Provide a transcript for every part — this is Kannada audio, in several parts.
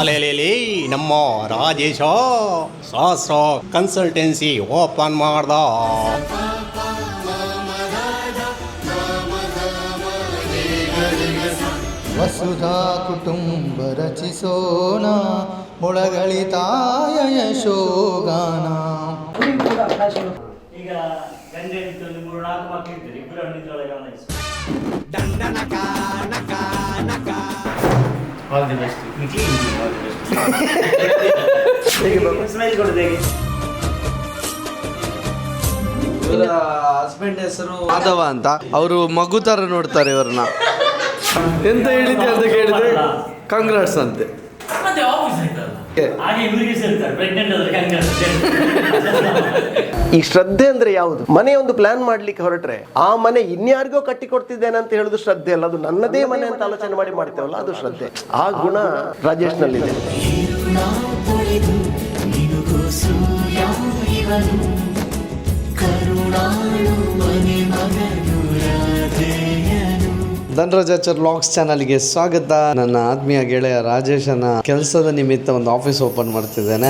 ಅಲೆಲೆಲೆ ನಮ್ಮ ರಾಜೇಶ ಶಾಸ್ತ್ರ ಕನ್ಸಲ್ಟೆನ್ಸಿ ಓಪನ್ ಮಾಡ್ದ. ವಸುಧಾ ಕುಟುಂಬ ರಚಿಸೋಣ, ಮೊಳಗಳಿತಾಯ ಯಶೋಗಾನ. ಈಗ ಗಂಜೆ ಇತ್ತು 3-4 ಮಕ್ಕಳು ಇದ್ದಾರೆ, ಇಬ್ಬರು ಹಣ್ಣಿದ್ರೊಳಗೆ ಗಮನಿಸಿ. All the best. ಸ್ಮೈಲ್ ಕೊಡೋದು ಹೇಗೆ? ಇವರ ಹಸ್ಬೆಂಡ್ ಹೆಸರು ಮಾಧವ ಅಂತ. ಅವರು ಮಗು ತರ ನೋಡ್ತಾರೆ ಇವ್ರನ್ನ. ಎಂತ ಹೇಳಿದ್ದೆ ಅಂತ ಕೇಳಿದ್ರೆ ಕಾಂಗ್ರೆಸ್ ಅಂತೆ. ಮತ್ತೆ ಆಫೀಸ್ ಆಯ್ತಲ್ಲ ಹಾಗೆ ಇವರಿಗೆ ಸೇರ್ತಾರೆ ಪ್ರೆಗ್ನೆಂಟ್ ಆದ್ರೆ ಕಾಂಗ್ರೆಸ್. ಈ ಶ್ರದ್ಧೆ ಅಂದ್ರೆ ಯಾವುದು? ಮನೆ ಒಂದು ಪ್ಲಾನ್ ಮಾಡ್ಲಿಕ್ಕೆ ಹೊರಟ್ರೆ ಆ ಮನೆ ಇನ್ಯಾರಿಗೋ ಕಟ್ಟಿ ಕೊಡ್ತಿದ್ದೇನೆ ಅಂತ ಹೇಳುದು ಶ್ರದ್ಧೆ ಅಲ್ಲ, ಅದು ನನ್ನದೇ ಮನೆ ಅಂತ ಆಲೋಚನೆ ಮಾಡಿ ಮಾಡ್ತೇವಲ್ಲ ಅದು ಶ್ರದ್ಧೆ. ಆ ಗುಣ ರಾಜೇಶ್ ನಲ್ಲಿದೆ. ಧನರಾಜಾಚಾರ್ ವ್ಲಾಗ್ಸ್ ಚಾನಲ್ಗೆ ಸ್ವಾಗತ. ನನ್ನ ಆತ್ಮೀಯ ಗೆಳೆಯ ರಾಜೇಶನ ಕೆಲಸದ ನಿಮಿತ್ತ ಒಂದು ಆಫೀಸ್ ಓಪನ್ ಮಾಡ್ತಿದ್ದೇನೆ.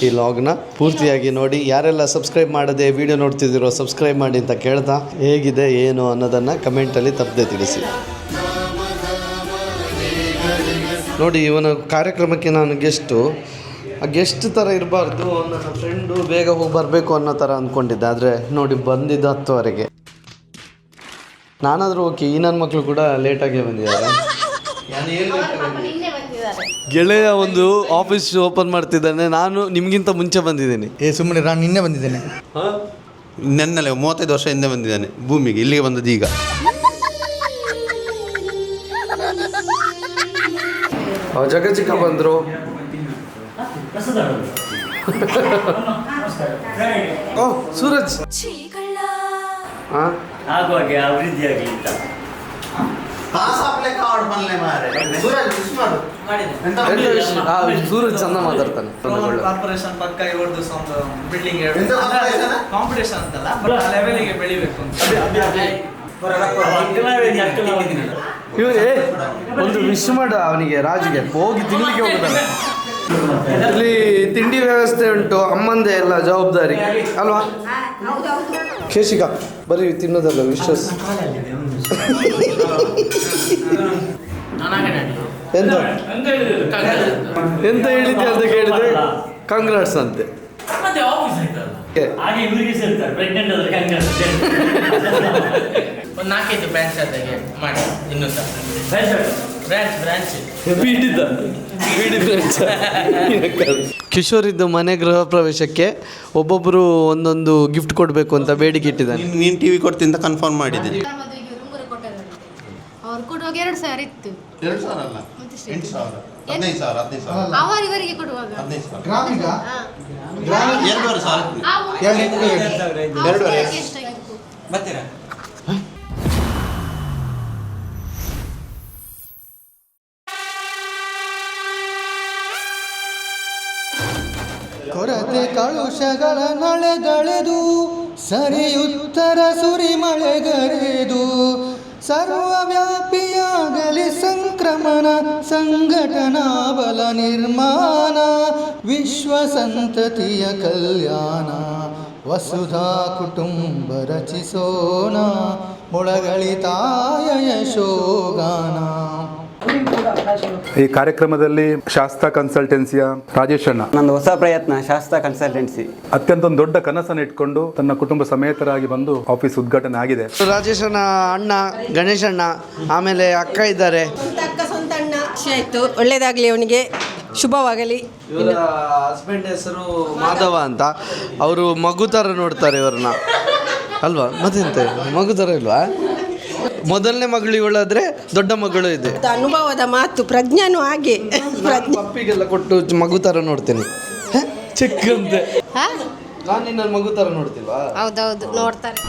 ಈ ಲಾಗ್ನ ಪೂರ್ತಿಯಾಗಿ ನೋಡಿ. ಯಾರೆಲ್ಲ ಸಬ್ಸ್ಕ್ರೈಬ್ ಮಾಡದೆ ವಿಡಿಯೋ ನೋಡ್ತಿದ್ದೀರೋ ಸಬ್ಸ್ಕ್ರೈಬ್ ಮಾಡಿ ಅಂತ ಕೇಳ್ತಾ, ಹೇಗಿದೆ ಏನು ಅನ್ನೋದನ್ನು ಕಮೆಂಟಲ್ಲಿ ತಪ್ಪದೆ ತಿಳಿಸಿ. ನೋಡಿ, ಇವನ ಕಾರ್ಯಕ್ರಮಕ್ಕೆ ನಾನು ಗೆಸ್ಟ್ ಥರ ಇರಬಾರ್ದು, ನನ್ನ ಫ್ರೆಂಡು ಬೇಗ ಹೋಗಿ ಬರಬೇಕು ಅನ್ನೋ ಥರ ಅಂದ್ಕೊಂಡಿದ್ದೆ. ಆದರೆ ನೋಡಿ ಬಂದಿದ್ದು 10ವರೆಗೆ. ನಾನಾದರೂ ಓಕೆ, ಈ ನನ್ನ ಮಕ್ಕಳು ಕೂಡ ಲೇಟಾಗೇ ಬಂದಿದ್ದಾರೆ. ಗೆಳೆಯ ಒಂದು ಆಫೀಸ್ ಓಪನ್ ಮಾಡ್ತಿದ್ದಾನೆ, ನಾನು ನಿಮಗಿಂತ ಮುಂಚೆ ಬಂದಿದ್ದೀನಿ. ಸುಮ್ಮನೆ ನಾನು ನಿನ್ನೆ ಬಂದಿದ್ದೇನೆ. ನನ್ನಲ್ಲೇ 35 ವರ್ಷ ಹಿಂದೆ ಬಂದಿದ್ದಾನೆ ಭೂಮಿಗೆ, ಇಲ್ಲಿಗೆ ಬಂದದ್ದು ಈಗ. ಜಗಚಿಕ್ಕ ಬಂದರು. ಓ ಸೂರಜ್ ಆಗುವಾಗೆ ಅಭಿವೃದ್ಧಿ ಆಗಲಿ ಅಂತ ಸೂರಜ್ ಚಂದ ಮಾತಾಡ್ತಾನೆ. ಕಾರ್ಪೊರೇಷನ್ ಪಕ್ಕ ಇವ್ರದ್ದು ಒಂದು ಬಿಲ್ಡಿಂಗ್ ಕಾಂಪಿಟೇಷನ್ ಅಂತಲ್ಲ, ಬಟ್ ಆ ಲೆವೆಲ್ಗೆ ಬೆಳಿಬೇಕು ಅಂತ. ಇವರೇ ಒಂದು ವಿಶ್ ಮಾಡು ಅವನಿಗೆ, ರಾಜ್ಗೆ ಹೋಗಿ ತಿನ್ಲಿಕ್ಕೆ ಹೋಗುತ್ತಾನೆ. ಇಲ್ಲಿ ತಿಂಡಿ ವ್ಯವಸ್ಥೆ ಉಂಟು, ಅಮ್ಮಂದೇ ಎಲ್ಲ ಜವಾಬ್ದಾರಿ ಅಲ್ವಾ ಕೇಶಿಕಾ? ಬರೀ ತಿನ್ನೋದಲ್ಲ, ವಿಶ್ವಾಸ. ಎಂತ ಹೇಳಿದ್ದೆ ಅಂತ ಕೇಳಿದ್ರೆ ಕಾಂಗ್ರೆಸ್ ಅಂತೆ. ಮತ್ತೆ ಆಫೀಸ್ ಆಯ್ತಲ್ಲ ಹಾಗೆ ಇವರಿಗೆ ಸೇರ್ತಾರೆ ಪ್ರೆಗ್ನೆಂಟ್ ಆದ್ರೆ ಕಾಂಗ್ರೆಸ್. ಒಂದು 4-5 ಬ್ರಾಂಚ್ ಆದಾಗೆ ಮಾಡಿ ಇನ್ನೂ ಸಹ ಬ್ರಾಂಚ್ ಕಿಶೋರ್ ಇದ್ದು ಮನೆ ಗೃಹ ಪ್ರವೇಶಕ್ಕೆ ಒಬ್ಬೊಬ್ಬರು ಒಂದೊಂದು ಗಿಫ್ಟ್ ಕೊಡಬೇಕು ಅಂತ ಬೇಡಿಕೆ ಇಟ್ಟಿದ್ದಾನೆ. ನೀನು ಟಿವಿ ಕೊಡ್ತೀನಿ ಅಂತ ಕನ್ಫರ್ಮ್ ಮಾಡಿದ್ದೀನಿ. ಅವ್ರು ಕೊಡುವಾಗ 2,000 ಇತ್ತು. 2,000 ಅಲ್ಲ, 8,000, 15,000 ಅವರಿಗೆ ಕೊಡುವಾಗ 15,000 ಗ್ರಾಮಿಗ 2,500 ಎಷ್ಟಾಗಿತ್ತು? ಬರ್ತೀರಾ? ಕೊರತೆ ಕಳುಷಗಳ ನಳೆಗಳೆದು ಸರಿಯುತ್ತರ ಸುರಿಮಳೆಗರೆದು ಸರ್ವವ್ಯಾಪಿಯಾಗಲಿ ಸಂಕ್ರಮಣ ಸಂಘಟನಾ ಬಲ ನಿರ್ಮಾಣ ವಿಶ್ವ ಸಂತತಿಯ ಕಲ್ಯಾಣ ವಸುಧಾ ಕುಟುಂಬ ರಚಿಸೋಣ ಮೊಳಗಳಿತಾಯ ಯಶೋಗಾನ. ಈ ಕಾರ್ಯಕ್ರಮದಲ್ಲಿ ಶಾಸ್ತ್ರ ಕನ್ಸಲ್ಟೆನ್ಸಿಯ ರಾಜೇಶ್ ಅಣ್ಣ, ನಂದು ಹೊಸ ಪ್ರಯತ್ನ ಶಾಸ್ತ್ರ ಕನ್ಸಲ್ಟೆನ್ಸಿ, ಅತ್ಯಂತ ಒಂದು ದೊಡ್ಡ ಕನಸನ್ನು ಇಟ್ಕೊಂಡು ತನ್ನ ಕುಟುಂಬ ಸಮೇತರಾಗಿ ಬಂದು ಆಫೀಸ್ ಉದ್ಘಾಟನೆ ಆಗಿದೆ. ರಾಜೇಶನ ಅಣ್ಣ ಗಣೇಶ್ ಅಣ್ಣ, ಆಮೇಲೆ ಅಕ್ಕ ಇದ್ದಾರೆ. ಸ್ವಂತ ಅಣ್ಣ ಆಯ್ತು, ಒಳ್ಳೇದಾಗಲಿ, ಅವನಿಗೆ ಶುಭವಾಗಲಿ. ಇವರ ಹಸ್ಬೆಂಡ್ ಹೆಸರು ಮಾಧವ ಅಂತ. ಅವರು ಮಗು ಥರ ನೋಡ್ತಾರೆ ಇವ್ರನ್ನ ಅಲ್ವಾ? ಮತ್ತೆಂತ ಮಗು ಥರ ಇಲ್ವಾ? ಮೊದಲನೇ ಮಗಳು ಇವಳಾದ್ರೆ ದೊಡ್ಡ ಮಗಳು ಇದೆ. ಅನುಭವದ ಮಾತು, ಪ್ರಜ್ಞಾನು ಹಾಗೆ. ಪಪ್ಪಿಗೆಲ್ಲ ಕೊಟ್ಟು ಮಗು ಥರ ನೋಡ್ತೇನೆ. ಚೆಕ್ ಅಂತೆ. ನಾನು ನಿನ್ನ ಮಗು ಥರ ನೋಡ್ತಿಲ್ವಾ? ಹೌದೌದು, ನೋಡ್ತಾರೆ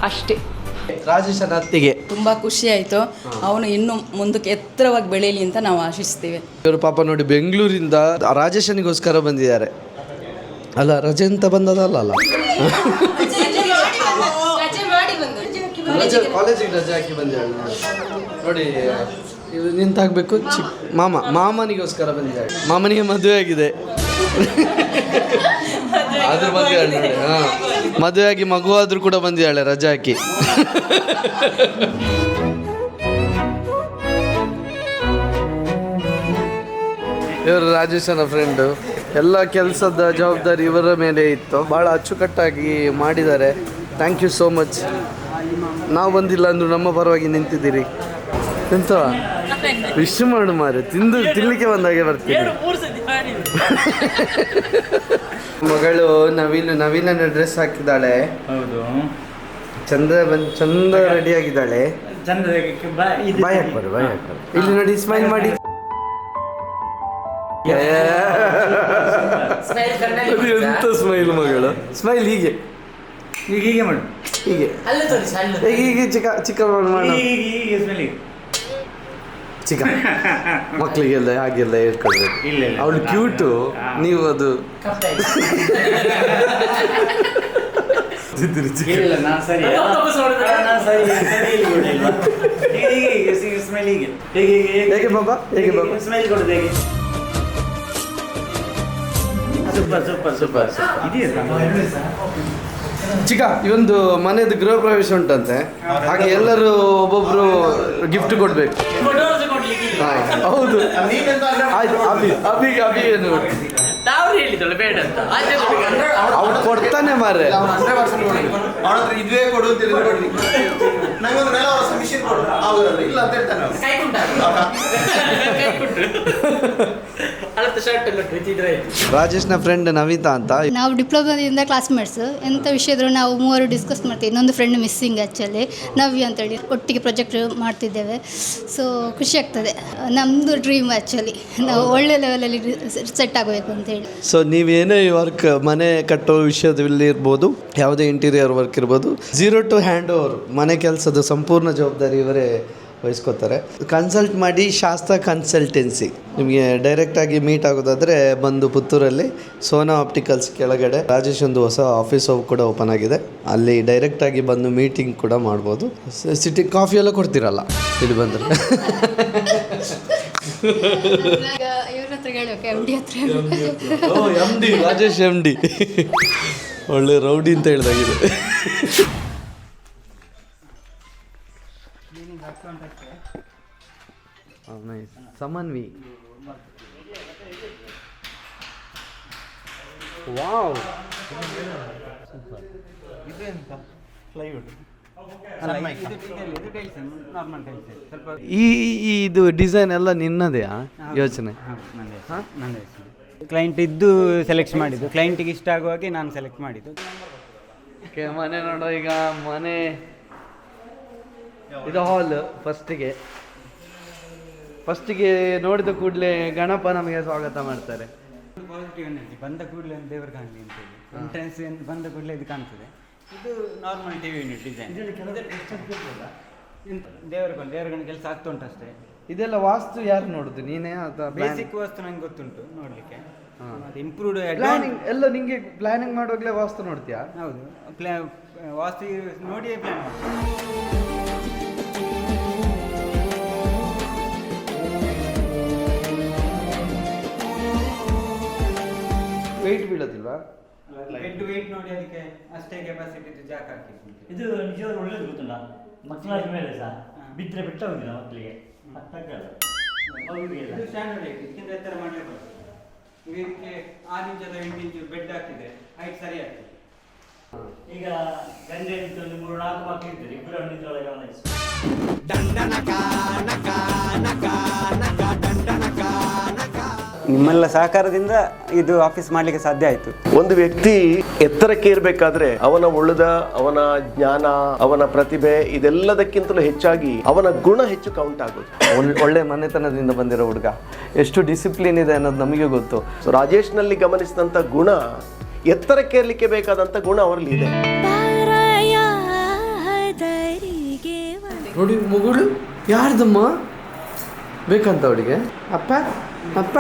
ಅಷ್ಟೇ. ರಾಜೇಶನ ಅತ್ತಿಗೆ ತುಂಬ ಖುಷಿ ಆಯಿತು. ಅವನು ಇನ್ನೂ ಮುಂದಕ್ಕೆ ಎತ್ತರವಾಗಿ ಬೆಳೀಲಿ ಅಂತ ನಾವು ಆಶಿಸ್ತೀವಿ. ಇವರು ಪಾಪ ನೋಡಿ ಬೆಂಗಳೂರಿಂದ ರಾಜೇಶನಿಗೋಸ್ಕರ ಬಂದಿದ್ದಾರೆ. ಅಲ್ಲ ರಜೆ ಅಂತ ಬಂದದಲ್ಲ ಅಲ್ಲ ಕಾಲೇಜಿಗೆ ರಜೆ ಹಾಕಿ ಬಂದಿದ್ದಾಳೆ ನೋಡಿ. ಇವು ನಿಂತಾಗಬೇಕು ಮಾಮನಿಗೋಸ್ಕರ ಬಂದಿದ್ದಾಳೆ. ಮಾಮನಿಗೆ ಮದುವೆ ಆಗಿದೆ. ಆದ್ರೂ ಬಂದಿದ್ದಾಳೆ ನೋಡಿ. ಹಾಂ, ಮದುವೆ ಆಗಿ ಮಗು ಆದ್ರೂ ಕೂಡ ಬಂದಿದ್ದಾಳೆ ರಜೆ ಹಾಕಿ. ಇವರು ರಾಜೇಶನ ಫ್ರೆಂಡು. ಎಲ್ಲ ಕೆಲಸದ ಜವಾಬ್ದಾರಿ ಇವರ ಮೇಲೆ ಇತ್ತು. ಭಾಳ ಅಚ್ಚುಕಟ್ಟಾಗಿ ಮಾಡಿದ್ದಾರೆ. Thank you so much. ನಾವು ಬಂದಿಲ್ಲ ಅಂದರೂ ನಮ್ಮ ಪರವಾಗಿ ನಿಂತಿದ್ದೀರಿ. ಎಂತ ವಿಶ್ ಮಾಡು ಮಾರೆ, ತಿನ್ನಲಿಕ್ಕೆ ಬಂದಾಗೆ ಬರ್ತೀನಿ. ಮಗಳು ನವೀನನ ಡ್ರೆಸ್ ಹಾಕಿದ್ದಾಳೆ. ಹೌದು, ಚಂದ ರೆಡಿ ಆಗಿದ್ದಾಳೆ. ಬಾಯ್ ಹಾಕ್ಬಾರ್ದು. ಇಲ್ಲಿ ನೋಡಿ, ಸ್ಮೈಲ್ ಮಾಡಿ. ಎಂತ ಸ್ಮೈಲ್ ಮಗಳು, ಸ್ಮೈಲ್ ಹೀಗೆ ಹೀಗೆ ಮಾಡು, ಹೀಗೆ ಹೀಗೆ ಚಿಕ್ಕ ಮಾಡು. ಚಿಕ್ಕ ಮಕ್ಕಳಿಗೆಲ್ಲ ಹಾಗೆಲ್ಲ ಹೇಳ್ಕೊಳ್ಬೇಕು. ಅವಳು ಕ್ಯೂಟು, ನೀವು ಅದು ಹೇಗೆ ಬಾಬಾ, ಹೇಗೆ ಬಾಬಾ ಸ್ಮೈಲ್ ಕೊಡೋದು ಹೇಗೆ? ಚಿಕ್ಕ ಇವೊಂದು ಮನೆಯದು ಗೃಹ ಪ್ರವೇಶ ಉಂಟಂತೆ, ಹಾಗೆ ಎಲ್ಲರೂ ಒಬ್ಬೊಬ್ರು ಗಿಫ್ಟ್ ಕೊಡ್ಬೇಕು. ಹೌದು, ಆಯ್ತು. ಅಭಿ ಏನು ಅವ್ನು ಕೊಡ್ತಾನೆ ಮಾರ್ರೆ. ಇದುವೇ ಕೊಡು ಅಂತ ಕೊಡ್ರಿ, ನಂಗೊಂದು ಮೇಲೆ ಮಿಷಿನ್ ಕೊಡು ಇಲ್ಲ ಅಂತ ಹೇಳ್ತಾನೆ. ರಾಜೇಶ್ನ ಫ್ರೆಂಡ್ ನವಿತಾ ಅಂತ. ನಾವು ಡಿಪ್ಲೊಮಾದಿಂದ ಕ್ಲಾಸ್ಮೇಟ್ಸ್. ಎಂಥ ವಿಷಯ ಇದ್ರೂ ನಾವು ಮೂವರು ಡಿಸ್ಕಸ್ ಮಾಡ್ತೀವಿ. ಇನ್ನೊಂದು ಫ್ರೆಂಡ್ ಮಿಸ್ಸಿಂಗ್ ಆ್ಯಕ್ಚುಲಿ, ನವ್ಯ ಅಂತೇಳಿ ಒಟ್ಟಿಗೆ ಪ್ರಾಜೆಕ್ಟ್ ಮಾಡ್ತಿದ್ದೇವೆ. ಸೊ ಖುಷಿ ಆಗ್ತದೆ. ನಮ್ಮದು ಡ್ರೀಮ್ ಆ್ಯಕ್ಚುಲಿ ನಾವು ಒಳ್ಳೆ ಲೆವೆಲಲ್ಲಿ ಸೆಟ್ ಆಗಬೇಕು ಅಂತೇಳಿ. ಸೊ ನೀವೇನೇ ವರ್ಕ್ ಮನೆ ಕಟ್ಟೋ ವಿಷಯದಲ್ಲಿ ಇರ್ಬೋದು, ಯಾವುದೇ ಇಂಟೀರಿಯರ್ ವರ್ಕ್ ಇರ್ಬೋದು, 0 to ಹ್ಯಾಂಡ್ ಓವರ್ ಮನೆ ಕೆಲಸದ ಸಂಪೂರ್ಣ ಜವಾಬ್ದಾರಿ ಇವರೇ ವಹಿಸ್ಕೋತಾರೆ. ಕನ್ಸಲ್ಟ್ ಮಾಡಿ ಶಾಸ್ತ್ರ ಕನ್ಸಲ್ಟೆನ್ಸಿ. ನಿಮಗೆ ಡೈರೆಕ್ಟಾಗಿ ಮೀಟ್ ಆಗೋದಾದರೆ ಬಂದು ಪುತ್ತೂರಲ್ಲಿ ಸೋನಾ ಆಪ್ಟಿಕಲ್ಸ್ ಕೆಳಗಡೆ ರಾಜೇಶ್ ಒಂದು ಹೊಸ ಆಫೀಸ್ ಕೂಡ ಓಪನ್ ಆಗಿದೆ. ಅಲ್ಲಿ ಡೈರೆಕ್ಟಾಗಿ ಬಂದು ಮೀಟಿಂಗ್ ಕೂಡ ಮಾಡ್ಬೋದು. ಸಿಟಿ ಕಾಫಿ ಎಲ್ಲ ಕೊಡ್ತೀರಲ್ಲ ಇಲ್ಲಿ ಬಂದರೆ. ಇವ್ರ ಹತ್ರ ಹೇಳಬೇಕು, MD ಹತ್ರ. MD ರಾಜೇಶ್ MD ಒಳ್ಳೆ ರೌಡಿ ಅಂತ ಹೇಳ್ದಾಗಿದೆ. ಸಮನ್ವಿ, ವಾವ್, ಇದು ಡಿಸೈನ್ ಎಲ್ಲ ನಿನ್ನದೆಯಾ ಯೋಚನೆ? ಕ್ಲೈಂಟ್ ಇದ್ದು ಸೆಲೆಕ್ಟ್ ಮಾಡಿದ್ದು, ಕ್ಲೈಂಟಿಗೆ ಇಷ್ಟ ಆಗುವಾಗೆ ನಾನು ಸೆಲೆಕ್ಟ್ ಮಾಡಿದ್ದು. ಮನೆ ನೋಡೋ, ಈಗ ಮನೆ ಇದು ಹಾಲ್. ಫಸ್ಟಿಗೆ ನೋಡಿದ ಕೂಡಲೇ ಗಣಪ ನಮಗೆ ಸ್ವಾಗತ ಮಾಡ್ತಾರೆ. ಪಾಸಿಟಿವ್ ಎನರ್ಜಿ ಬಂದ ಕೂಡಲೇ ಒಂದು ದೇವರು ಕಾಣಲಿ ಅಂತೇಳಿ ಎಂಟ್ರೆನ್ಸ್ ಬಂದ ಕೂಡಲೇ ಇದು ಕಾಣ್ತದೆ. ಇದು ನಾರ್ಮಲ್ ಟಿವಿ ಯೂನಿಟ್ ಡಿಸೈನ್. ದೇವರುಗಳ ಕೆಲಸ ಆಗ್ತಾ ಉಂಟು ಅಷ್ಟೇ. ಇದೆಲ್ಲ ವಾಸ್ತು ಯಾರು ನೋಡುದು, ನೀನೇ ಅಥವಾ ಬೇಸಿಕ್ ವಾಸ್ತು ನಂಗೆ ಗೊತ್ತುಂಟು ನೋಡಲಿಕ್ಕೆ. ಇಂಪ್ರೂವ್ಡ್ ಪ್ಲಾನಿಂಗ್ ಎಲ್ಲ ನಿಂಗೆ ಪ್ಲಾನಿಂಗ್ ಮಾಡುವಾಗಲೇ ವಾಸ್ತು ನೋಡ್ತೀಯಾ? ಹೌದು, ವಾಸ್ತು ನೋಡಿಯೇ ಪ್ಲಾನ್ ಮಾಡ್ತೀನಿ. ವೆಯ್ಟ್ ಬೀಳೋದಿಲ್ವಾ? ವೆಯ್ಟ್ ನೋಡಿ ಅದಕ್ಕೆ ಅಷ್ಟೇ ಕೆಪಾಸಿಟಿ ಜಾಕ್ ಹಾಕಿದ್ದು. ಇದು ನಿಜವಾಗ್ಲೂ ಒಳ್ಳೇದು ಗೊತ್ತುಂಟ. ಮಕ್ಕಳಾದ ಮೇಲೆ ಸಹ ಬಿದ್ದರೆ ಬಿಟ್ಟ ಹೋಗಿಲ್ಲ ಮಕ್ಕಳಿಗೆ. ಇದು ಸ್ಟ್ಯಾಂಡರ್ಡ್ ಐತಿ, ಇದಕ್ಕಿಂತ ಎತ್ತರ ಮಾಡಲೇಬಾರ್ದು. ಇದಕ್ಕೆ 6 ಇಂಚ್ 8 ಇಂಚ್ ಬೆಡ್ ಹಾಕಿದೆ, ಹೈಟ್ ಸರಿ ಆಗ್ತದೆ. ಈಗ ಗಂಡ ಹೆಂಡತಿ ಒಂದು 3-4 ಮಕ್ಕಳು ಇದ್ದಾರೆ, ಇಬ್ಬರು ಹಣ್ಣಿದ್ರೊಳಗೆ ಗಮನಿಸಿ. ನಿಮ್ಮೆಲ್ಲ ಸಹಕಾರದಿಂದ ಇದು ಆಫೀಸ್ ಮಾಡಲಿಕ್ಕೆ ಸಾಧ್ಯ ಆಯಿತು. ಒಂದು ವ್ಯಕ್ತಿ ಎತ್ತರಕ್ಕೆ ಇರಬೇಕಾದ್ರೆ ಅವನ ಉಳಿದ, ಅವನ ಜ್ಞಾನ, ಅವನ ಪ್ರತಿಭೆ ಇದೆಲ್ಲದಕ್ಕಿಂತಲೂ ಹೆಚ್ಚಾಗಿ ಅವನ ಗುಣ ಹೆಚ್ಚು ಕೌಂಟ್ ಆಗೋದು. ಒಳ್ಳೆ ಮನೆತನದಿಂದ ಬಂದಿರೋ ಹುಡುಗ, ಎಷ್ಟು ಡಿಸಿಪ್ಲಿನ್ ಇದೆ ಅನ್ನೋದು ನಮಗೆ ಗೊತ್ತು. ಸೊ ರಾಜೇಶ್ನಲ್ಲಿ ಗಮನಿಸಿದಂಥ ಗುಣ, ಎತ್ತರಕ್ಕೆ ಇರಲಿಕ್ಕೆ ಬೇಕಾದಂಥ ಗುಣ ಅವರಲ್ಲಿ ಇದೆ. ನೋಡಿ ಮಗಳು ಯಾರ್ದಮ್ಮ ಬೇಕಂತ ಅವಳಿಗೆ. ಅಪ್ಪ ಅಪ್ಪ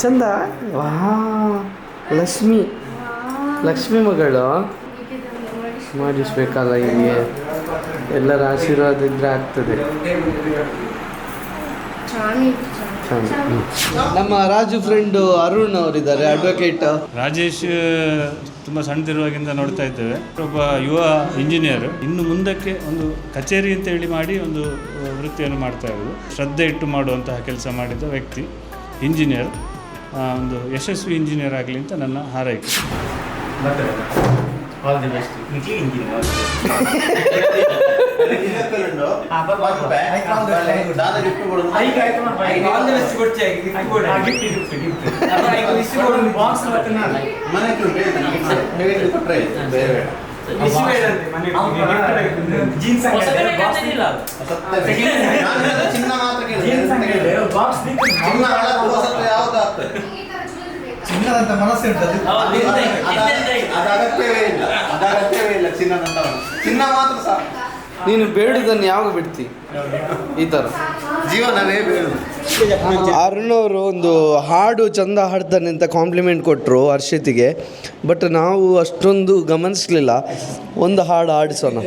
ಚಂದ. ವಾ ಲಕ್ಷ್ಮಿ ಮಗಳು ಮಾಡಿಸ್ಬೇಕಲ್ಲ. ಹೀಗೆ ಎಲ್ಲರ ಆಶೀರ್ವಾದ ಇದ್ರೆ ಆಗ್ತದೆ. ನಮ್ಮ ರಾಜು ಫ್ರೆಂಡು ಅರುಣ್ ಅವರಿದ್ದಾರೆ, ಅಡ್ವೊಕೇಟ್. ರಾಜೇಶ್ ತುಂಬ ಸಣ್ಣದಿರುವಾಗಿಂದ ನೋಡ್ತಾ ಇದ್ದೇವೆ. ಒಬ್ಬ ಯುವ ಇಂಜಿನಿಯರ್, ಇನ್ನು ಮುಂದಕ್ಕೆ ಒಂದು ಕಚೇರಿ ಅಂತ ಹೇಳಿ ಮಾಡಿ ಒಂದು ವೃತ್ತಿಯನ್ನು ಮಾಡ್ತಾ ಇರೋದು. ಶ್ರದ್ಧೆ ಇಟ್ಟು ಮಾಡುವಂತಹ ಕೆಲಸ ಮಾಡಿದ ವ್ಯಕ್ತಿ, ಇಂಜಿನಿಯರ್, ಒಂದು ಯಶಸ್ವಿ ಇಂಜಿನಿಯರ್ ಆಗಲಿ ಅಂತ ನನ್ನ ಹಾರೈಕೆ. All the best. ಇಂಜಿನಿಯರ್ ಚಿನ್ನದಂತ ಮನಸ್ಸು ಅಗತ್ಯವೇ ಇಲ್ಲ. ಚಿನ್ನ ಮಾತ್ರ ಸಾಕು. ನೀನು ಬೇಡುದನ್ನು ಯಾವಾಗ ಬಿಡ್ತಿ? ಈ ಥರ ಜೀವನವೇ ಬೇಡುದು. ಅರುಣ್ ಅವರು ಒಂದು ಹಾಡು ಚಂದ ಹಾಡ್ತಾನೆ ಅಂತ ಕಾಂಪ್ಲಿಮೆಂಟ್ ಕೊಟ್ಟರು ಹರ್ಷಿತಿಗೆ. ಬಟ್ ನಾವು ಅಷ್ಟೊಂದು ಗಮನಿಸಲಿಲ್ಲ. ಒಂದು ಹಾಡು ಹಾಡಿಸೋಣ.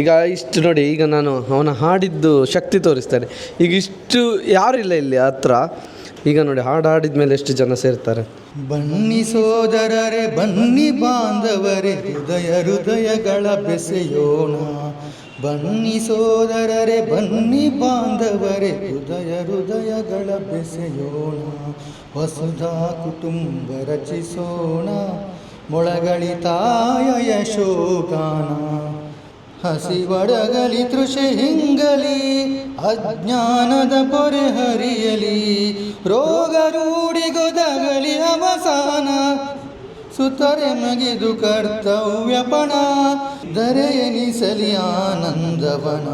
ಈಗ ಇಷ್ಟು ನೋಡಿ, ಈಗ ನಾನು ಅವನ ಹಾಡಿದ್ದು ಶಕ್ತಿ ತೋರಿಸ್ತೇನೆ. ಈಗ ಇಷ್ಟು ಯಾರಿಲ್ಲ ಇಲ್ಲಿ ಹತ್ರ. ಈಗ ನೋಡಿ, ಹಾಡು ಹಾಡಿದ ಮೇಲೆ ಎಷ್ಟು ಜನ ಸೇರ್ತಾರೆ. ಬನ್ನಿ ಸೋದರರೇ, ಬನ್ನಿ ಬಾಂಧವರೇ, ಹೃದಯಗಳ ಬೆಸೆಯೋಣ. ಬನ್ನಿ ಸೋದರರೇ, ಬನ್ನಿ ಬಾಂಧವರೇ, ಹೃದಯಗಳ ಬೆಸೆಯೋಣ. ವಸುಧಾ ಕುಟುಂಬ ರಚಿಸೋಣ, ಮೊಳಗಳಿತಾಯ ಯಶೋಗಾನ. ಹಸಿವಡಗಲಿ ತೃಷೆ ಹಿಂಗಲಿ, ಅಜ್ಞಾನದ ಪೊರೆ ಹರಿಯಲಿ, ರೋಗ ರೂಢಿಗೊದಗಲಿ ಅವಸಾನ. ಸುತರೆ ಮಗಿದು ಕರ್ತವ್ಯಪಣ, ಧರೆಯನಿಸಲಿ ಆನಂದವನ.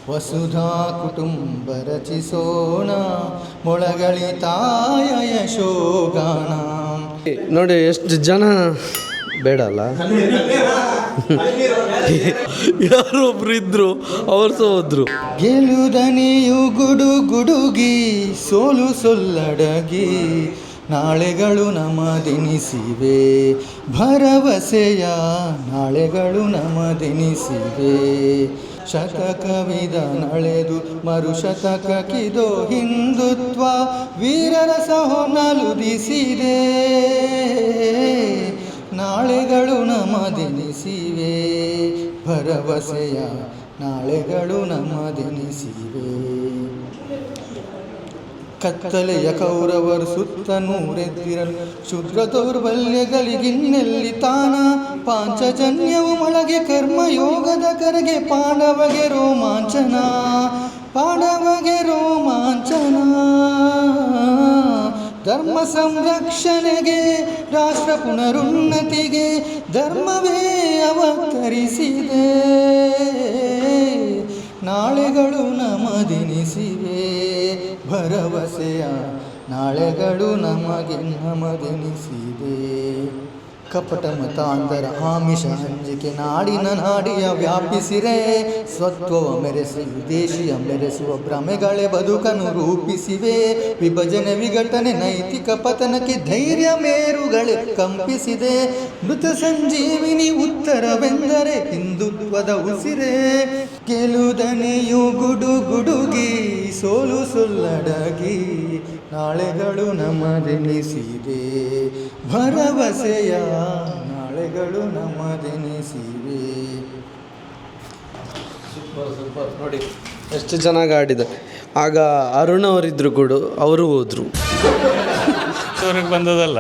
ವಸುಧಾ ಕುಟುಂಬ ರಚಿಸೋಣ, ಮೊಳಗಳಿತಾಯ ಯಶೋಗಾನ. ನೋಡಿ ಎಷ್ಟು ಜನ ಬೇಡ ಅಲ್ಲ. ಯಾರೊಬ್ರು ಇದ್ರು, ಅವ್ರು ಸಹ ಹೋದ್ರು. ಗೆಲುದನಿಯು ಗುಡು ಗುಡುಗಿ, ಸೋಲು ಸೊಲ್ಲಡಗಿ, ನಾಳೆಗಳು ನಮದೆನಿಸಿವೆ. ಭರವಸೆಯ ನಾಳೆಗಳು ನಮದೆನಿಸಿವೆ. ಶತಕವಿದ ನಳೆದು ಮರುಶತಕಕ್ಕಿದೋ ಹಿಂದುತ್ವ, ವೀರರಸ ಹೊನ್ನಲುದಿಸಿದೆ. ನಾಳೆಗಳು ನಮದೆನಿಸಿವೆ. ಭರವಸೆಯ ನಾಳೆಗಳು ನಮದೆನಿಸಿವೆ. ಕತ್ತಲೆಯ ಕೌರವರು ಸುತ್ತ ನೂರೆದ್ದಿರಲು, ಶುದ್ರ ದೌರ್ಬಲ್ಯಗಳಿಗಿನ್ನೆಲ್ಲಿ ತಾನ. ಪಾಂಚಜನ್ಯವು ಮೊಳಗೆ ಕರ್ಮಯೋಗದ ಕರೆಗೆ, ಪಾಂಡವಗೆ ರೋಮಾಂಚನ. ಧರ್ಮ ಸಂರಕ್ಷಣೆಗೆ, ರಾಷ್ಟ್ರ ಪುನರುನ್ನತಿಗೆ, ಧರ್ಮವೇ ಅವತರಿಸಿದೆ. ನಾಳೆಗಳು ನಮದೆನಿಸಿವೆ. ಭರವಸೆಯ ನಾಳೆಗಳು ನಮದೆನಿಸಿದೆ. ಕಪಟ ಮತಾಂತರ ಆಮಿಷ ಹಂಚಿಕೆ ನಾಡಿನ ನಾಡಿಯ ವ್ಯಾಪಿಸಿರೆ. ಸ್ವತ್ವವ ಮೆರೆಸಿ ದೇಶೀಯ ಮೆರೆಸುವ ಭ್ರಮೆಗಳೇ ಬದುಕನ್ನು ರೂಪಿಸಿವೆ. ವಿಭಜನೆ ವಿಘಟನೆ ನೈತಿಕ ಪತನಕ್ಕೆ ಧೈರ್ಯ ಮೇರುಗಳೇ ಕಂಪಿಸಿದೆ. ಮೃತ ಸಂಜೀವಿನಿ ಉತ್ತರವೆಂದರೆ ಹಿಂದುತ್ವದ ಉಸಿರೇ. ಗೆಲುದನಿಯು ಗುಡು ಗುಡುಗಿ, ಸೋಲು ಸೊಲ್ಲಡಗಿ, ನಾಳೆಗಳು ನಮದೆನಿಸಿದೆ. ಭರವಸೆಯ ನಾಳೆಗಳು ನಮದೆನಿಸಿವೆ. ಸೂಪರ್ ನೋಡಿ ಎಷ್ಟು ಚೆನ್ನಾಗಿ ಆಡಿದೆ. ಆಗ ಅರುಣ್ ಅವರಿದ್ರು ಕೂಡ, ಅವರು ಹೋದ್ರು. ಅವ್ರಿಗೆ ಬಂದದಲ್ಲ,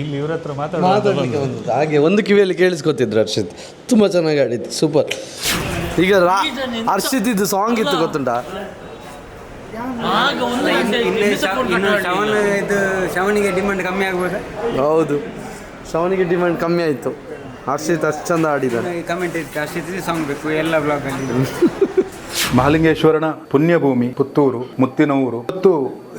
ಇಲ್ಲಿ ಇವ್ರ ಹತ್ರ ಮಾತಾಡಲಿಕ್ಕೆ ಬಂದದ್ದು. ಹಾಗೆ ಒಂದು ಕಿವಿಯಲ್ಲಿ ಕೇಳಿಸ್ಕೊತಿದ್ರು. ಹರ್ಷಿತ್ ತುಂಬ ಚೆನ್ನಾಗಿ ಆಡಿದ್ದು, ಸೂಪರ್. ಈಗ ಹರ್ಷಿತ್ ಇದು ಸಾಂಗ್ ಇತ್ತು ಗೊತ್ತುಂಟಾ? ಶ್ರವಣಿಗೆ ಡಿಮಾಂಡ್ ಕಮ್ಮಿ ಆಗ್ಬೋದಾ? ಹೌದು, ಶ್ರವಣಿಗೆ ಡಿಮಾಂಡ್ ಕಮ್ಮಿ ಆಯಿತು. ಹರ್ಷಿತ್ ಅಷ್ಟು ಚಂದ ಆಡಿದ್ದಾರೆ. ಕಮೆಂಟ್ ಇತ್ತು, ಹರ್ಷಿತ್ ಸಾಂಗ್ ಬೇಕು ಎಲ್ಲ ಬ್ಲಾಗಲ್ಲಿ. ಮಹಾಲಿಂಗೇಶ್ವರನ ಪುಣ್ಯಭೂಮಿ ಪುತ್ತೂರು, ಮುತ್ತಿನೂರು ಮತ್ತು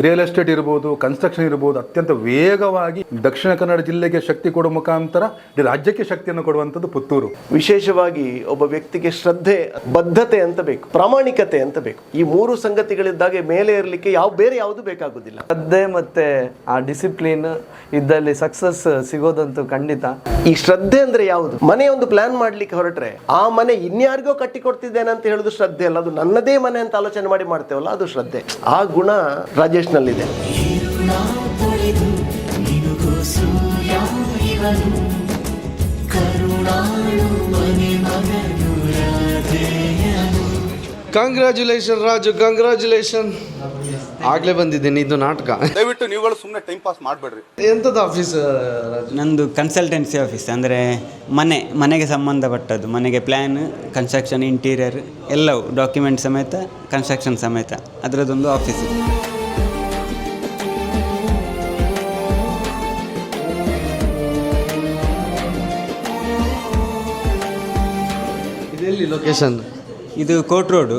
ರಿಯಲ್ ಎಸ್ಟೇಟ್ ಇರ್ಬೋದು, ಕನ್ಸ್ಟ್ರಕ್ಷನ್ ಇರ್ಬೋದು, ಅತ್ಯಂತ ವೇಗವಾಗಿ ದಕ್ಷಿಣ ಕನ್ನಡ ಜಿಲ್ಲೆಗೆ ಶಕ್ತಿ ಕೊಡುವ ಮುಖಾಂತರ ರಾಜ್ಯಕ್ಕೆ ಶಕ್ತಿಯನ್ನು ಕೊಡುವಂಥದ್ದು ಪುತ್ತೂರು. ವಿಶೇಷವಾಗಿ ಒಬ್ಬ ವ್ಯಕ್ತಿಗೆ ಶ್ರದ್ಧೆ, ಬದ್ಧತೆ ಅಂತ ಬೇಕು, ಪ್ರಾಮಾಣಿಕತೆ ಅಂತ ಬೇಕು. ಈ 3 ಸಂಗತಿಗಳಿದ್ದಾಗ ಮೇಲೆ ಇರಲಿಕ್ಕೆ ಬೇರೆ ಯಾವುದು ಬೇಕಾಗುದಿಲ್ಲ. ಶ್ರದ್ಧೆ ಮತ್ತೆ ಆ ಡಿಸಿಪ್ಲಿನ್ ಇದ್ದಲ್ಲಿ ಸಕ್ಸಸ್ ಸಿಗೋದಂತೂ ಖಂಡಿತ. ಈ ಶ್ರದ್ಧೆ ಅಂದ್ರೆ ಯಾವುದು? ಮನೆ ಒಂದು ಪ್ಲಾನ್ ಮಾಡ್ಲಿಕ್ಕೆ ಹೊರಟ್ರೆ ಆ ಮನೆ ಇನ್ಯಾರಿಗೋ ಕಟ್ಟಿ ಕೊಡ್ತಿದ್ದೇನೆ ಅಂತ ಹೇಳುದು ಶ್ರದ್ಧೆ ಅಲ್ಲ, ಅದು ನನ್ನದೇ ಮನೆ ಅಂತ ಆಲೋಚನೆ ಮಾಡಿ ಮಾಡ್ತೇವಲ್ಲ, ಅದು ಶ್ರದ್ಧೆ. ಆ ಗುಣ ರಾಜೇಶ್ ನಲ್ಲಿದೆ. Congratulation Raju, congratulation. ಆಗ್ಲೇ ಬಂದಿದ್ದೀನಿ, ಇದು ನಾಟಕ. ದಯವಿಟ್ಟು ನೀವುಗಳು ಸುಮ್ಮನೆ ಟೈಮ್ ಪಾಸ್ ಮಾಡಬೇಡ್ರಿ. ಎಂಥದ್ದು ಆಫೀಸ್ ರಾಜು? ನಂದು ಕನ್ಸಲ್ಟೆನ್ಸಿ ಆಫೀಸ್, ಅಂದರೆ ಮನೆಗೆ ಸಂಬಂಧಪಟ್ಟದ್ದು, ಮನೆಗೆ ಪ್ಲ್ಯಾನ್, ಕನ್ಸ್ಟ್ರಕ್ಷನ್, ಇಂಟೀರಿಯರ್ ಎಲ್ಲವೂ, ಡಾಕ್ಯುಮೆಂಟ್ ಸಮೇತ, ಕನ್ಸ್ಟ್ರಕ್ಷನ್ ಸಮೇತ, ಅದರದ್ದೊಂದು ಆಫೀಸ್. ಇದೆಲ್ಲಿ ಲೊಕೇಶನ್? ಇದು ಕೋರ್ಟ್ ರೋಡು,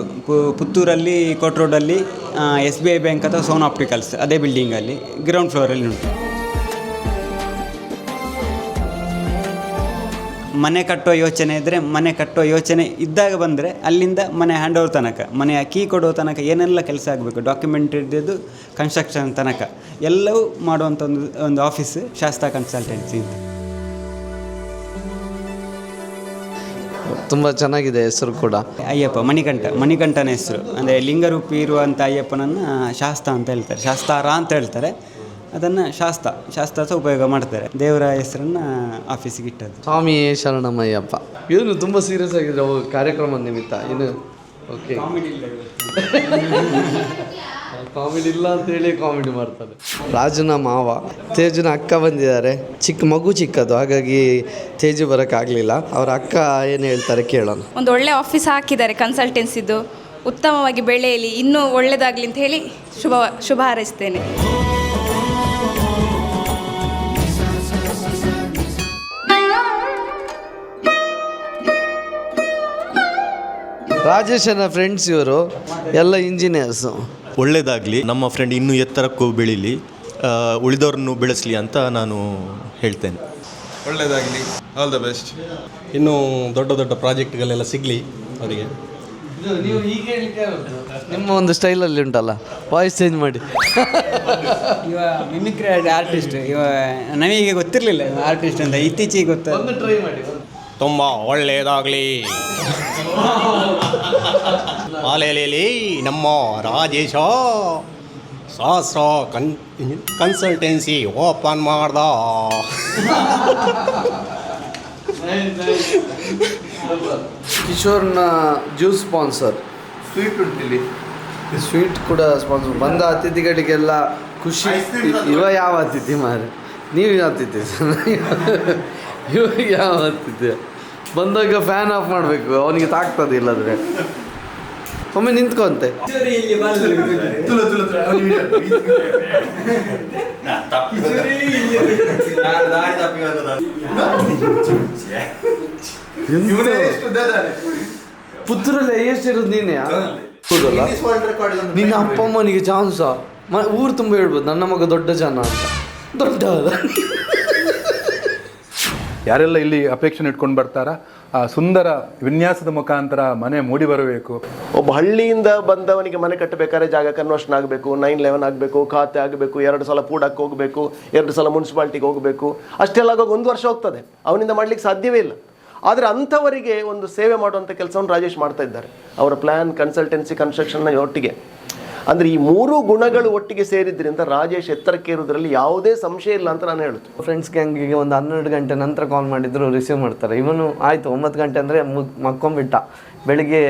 ಪುತ್ತೂರಲ್ಲಿ ಕೋರ್ಟ್ ರೋಡಲ್ಲಿ SBI ಬ್ಯಾಂಕ್ ಅಥವಾ ಸೋನ್ ಆಪ್ಟಿಕಲ್ಸ್ ಅದೇ ಬಿಲ್ಡಿಂಗಲ್ಲಿ ಗ್ರೌಂಡ್ ಫ್ಲೋರಲ್ಲಿ ಉಂಟು. ಮನೆ ಕಟ್ಟುವ ಯೋಚನೆ ಇದ್ದರೆ, ಮನೆ ಕಟ್ಟುವ ಯೋಚನೆ ಇದ್ದಾಗ ಬಂದರೆ ಅಲ್ಲಿಂದ ಮನೆ ಹ್ಯಾಂಡ್ ಓವರ್ ತನಕ, ಮನೆಯ ಕೀ ಕೊಡುವ ತನಕ ಏನೆಲ್ಲ ಕೆಲಸ ಆಗಬೇಕು, ಡಾಕ್ಯುಮೆಂಟ್ ಇದ್ದದ್ದು ಕನ್ಸ್ಟ್ರಕ್ಷನ್ ತನಕ ಎಲ್ಲವೂ ಮಾಡುವಂಥ ಒಂದು ಆಫೀಸ್ ಶಾಸ್ತಾ ಕನ್ಸಲ್ಟೆನ್ಸಿ ಅಂತ. ತುಂಬ ಚೆನ್ನಾಗಿದೆ ಹೆಸರು ಕೂಡ. ಅಯ್ಯಪ್ಪ, ಮಣಿಕಂಠನ ಹೆಸರು. ಅಂದರೆ ಲಿಂಗರೂಪಿ ಇರುವಂಥ ಅಯ್ಯಪ್ಪನನ್ನು ಶಾಸ್ತ ಅಂತ ಹೇಳ್ತಾರೆ, ಶಾಸ್ತಾರ ಅಂತ ಹೇಳ್ತಾರೆ. ಅದನ್ನು ಶಾಸ್ತ್ರ ಸಹ ಉಪಯೋಗ ಮಾಡ್ತಾರೆ. ದೇವರ ಹೆಸರನ್ನು ಆಫೀಸಿಗೆ ಇಟ್ಟದ್ದು. ಸ್ವಾಮಿ ಶರಣಮಯ್ಯಪ್ಪ. ಇವನು ತುಂಬ ಸೀರಿಯಸ್ ಆಗಿದ್ರೆ ಕಾರ್ಯಕ್ರಮ ನಿಮಿತ್ತ. ಇನ್ನು ಓಕೆ, ಕಾಮಿಡಿ ಇಲ್ಲ ಅಂತೇಳಿ ಕಾಮಿಡಿ ಮಾಡ್ತಾರೆ. ರಾಜನ ಮಾವ, ತೇಜುನ ಅಕ್ಕ ಬಂದಿದ್ದಾರೆ. ಚಿಕ್ಕದು, ಹಾಗಾಗಿ ತೇಜು ಬರೋಕ್ಕಾಗಲಿಲ್ಲ. ಅವರ ಅಕ್ಕ ಏನು ಹೇಳ್ತಾರೆ ಕೇಳೋಣ. ಒಂದು ಒಳ್ಳೆ ಆಫೀಸ್ ಹಾಕಿದ್ದಾರೆ ಕನ್ಸಲ್ಟೆನ್ಸಿದು, ಉತ್ತಮವಾಗಿ ಬೆಳೆಯಲಿ, ಇನ್ನೂ ಒಳ್ಳೆಯದಾಗಲಿ ಅಂತ ಹೇಳಿ ಶುಭ ಹಾರೈಸ್ತೇನೆ. ರಾಜೇಶನ ಫ್ರೆಂಡ್ಸ್ ಇವರು ಎಲ್ಲ ಇಂಜಿನಿಯರ್ಸು. ಒಳ್ಳೆಯದಾಗಲಿ, ನಮ್ಮ ಫ್ರೆಂಡ್ ಇನ್ನೂ ಎತ್ತರಕ್ಕೂ ಬೆಳೀಲಿ, ಉಳಿದವ್ರನ್ನು ಬೆಳೆಸಲಿ ಅಂತ ನಾನು ಹೇಳ್ತೇನೆ. ಒಳ್ಳೆಯದಾಗಲಿ, ಆಲ್ ದ ಬೆಸ್ಟ್. ಇನ್ನೂ ದೊಡ್ಡ ದೊಡ್ಡ ಪ್ರಾಜೆಕ್ಟ್ಗಳೆಲ್ಲ ಸಿಗಲಿ ಅವರಿಗೆ. ನೀವು ಹೀಗೆ ಹೇಳಿಕೆ ನಿಮ್ಮ ಒಂದು ಸ್ಟೈಲಲ್ಲಿ ಉಂಟಲ್ಲ, ವಾಯ್ಸ್ ಚೇಂಜ್ ಮಾಡಿ. ಇವ ಮಿಮಿಕ್ರಿ ಆರ್ಟಿಸ್ಟ್, ಇವ ನಮಗೆ ಗೊತ್ತಿರಲಿಲ್ಲ ಆರ್ಟಿಸ್ಟ್ ಅಂತ, ಇತ್ತೀಚೆಗೆ ಒಂದು ಟ್ರೈ ಮಾಡಿ. ತುಂಬ ಒಳ್ಳೆಯದಾಗಲಿ. ಆಲೆಯಲ್ಲಿ ನಮ್ಮ ರಾಜೇಶ ಸಹಸ್ರ ಕನ್ಸಲ್ಟೆನ್ಸಿ ಓಪನ್ ಮಾಡ್ದ. ಕಿಶೋರ್ನ ಜ್ಯೂಸ್ ಸ್ಪಾನ್ಸರ್. ಸ್ವೀಟ್ ಉಂಟಿಲ್ಲಿ, ಸ್ವೀಟ್ ಕೂಡ ಸ್ಪಾನ್ಸರ್. ಬಂದ ಅತಿಥಿಗಳಿಗೆಲ್ಲ ಖುಷಿ. ಇವ ಯಾವ ಅತಿಥಿ ಮಾರೆ? ನೀವು ಯಾವ ಅತಿಥಿ? ಇವಾಗ ಯಾವ ಅತಿಥಿ? ಬಂದಾಗ ಫ್ಯಾನ್ ಆಫ್ ಮಾಡಬೇಕು, ಅವನಿಗೆ ತಾಗ್ತದೆ. ಇಲ್ಲದ್ರೆ ಒಮ್ಮೆ ನಿಂತ್ಕೊಂತೆ. ಪುತ್ತೂರಲ್ಲಿ ಎಷ್ಟಿರೋದು ನೀನೇ? ನಿನ್ನ ಅಪ್ಪ ಅಮ್ಮನಿಗೆ ಚಾನ್ಸ ಊರು ತುಂಬ ಹೇಳ್ಬೋದು, ನನ್ನ ಮಗ ದೊಡ್ಡ ಜನ ಅಂತ. ದೊಡ್ಡ ಯಾರೆಲ್ಲ ಇಲ್ಲಿ ಅಪೇಕ್ಷೆ ಇಟ್ಕೊಂಡು ಬರ್ತಾರ, ಆ ಸುಂದರ ವಿನ್ಯಾಸದ ಮುಖಾಂತರ ಮನೆ ಮೂಡಿ ಬರಬೇಕು. ಒಬ್ಬ ಹಳ್ಳಿಯಿಂದ ಬಂದವನಿಗೆ ಮನೆ ಕಟ್ಟಬೇಕಾದ್ರೆ ಜಾಗ ಕನ್ವರ್ಷನ್ ಆಗಬೇಕು, 911 ಆಗಬೇಕು, ಖಾತೆ ಆಗಬೇಕು, 2 ಸಲ ಪೂಡಕ್ಕೆ ಹೋಗಬೇಕು, 2 ಸಲ ಮುನ್ಸಿಪಾಲ್ಟಿಗೆ ಹೋಗಬೇಕು. ಅಷ್ಟೆಲ್ಲ ಆಗೋದು 1 ವರ್ಷ ಹೋಗ್ತದೆ. ಅವನಿಂದ ಮಾಡ್ಲಿಕ್ಕೆ ಸಾಧ್ಯವೇ ಇಲ್ಲ. ಆದರೆ ಅಂಥವರಿಗೆ ಒಂದು ಸೇವೆ ಮಾಡುವಂಥ ಕೆಲಸವನ್ನು ರಾಜೇಶ್ ಮಾಡ್ತಾ ಇದ್ದಾರೆ. ಅವರ ಪ್ಲ್ಯಾನ್, ಕನ್ಸಲ್ಟೆನ್ಸಿ, ಕನ್ಸ್ಟ್ರಕ್ಷನ್ನ ಒಟ್ಟಿಗೆ. ಅಂದರೆ ಈ 3 ಗುಣಗಳು ಒಟ್ಟಿಗೆ ಸೇರಿದ್ರಿಂದ ರಾಜೇಶ್ ಎತ್ತರಕ್ಕೆ ಇರೋದ್ರಲ್ಲಿ ಯಾವುದೇ ಸಂಶಯ ಇಲ್ಲ ಅಂತ ನಾನು ಹೇಳುತ್ತೆ. ಫ್ರೆಂಡ್ಸ್ ಗ್ಯಾಂಗಿಗೆ ಒಂದು 12 ಗಂಟೆ ನಂತರ ಕಾಲ್ ಮಾಡಿದ್ರು ರಿಸೀವ್ ಮಾಡ್ತಾರೆ. ಇವನು ಆಯಿತು 9 ಗಂಟೆ ಅಂದರೆ ಮಕ್ಕೊಂಬಿಟ್ಟ. ಬೆಳಿಗ್ಗೆ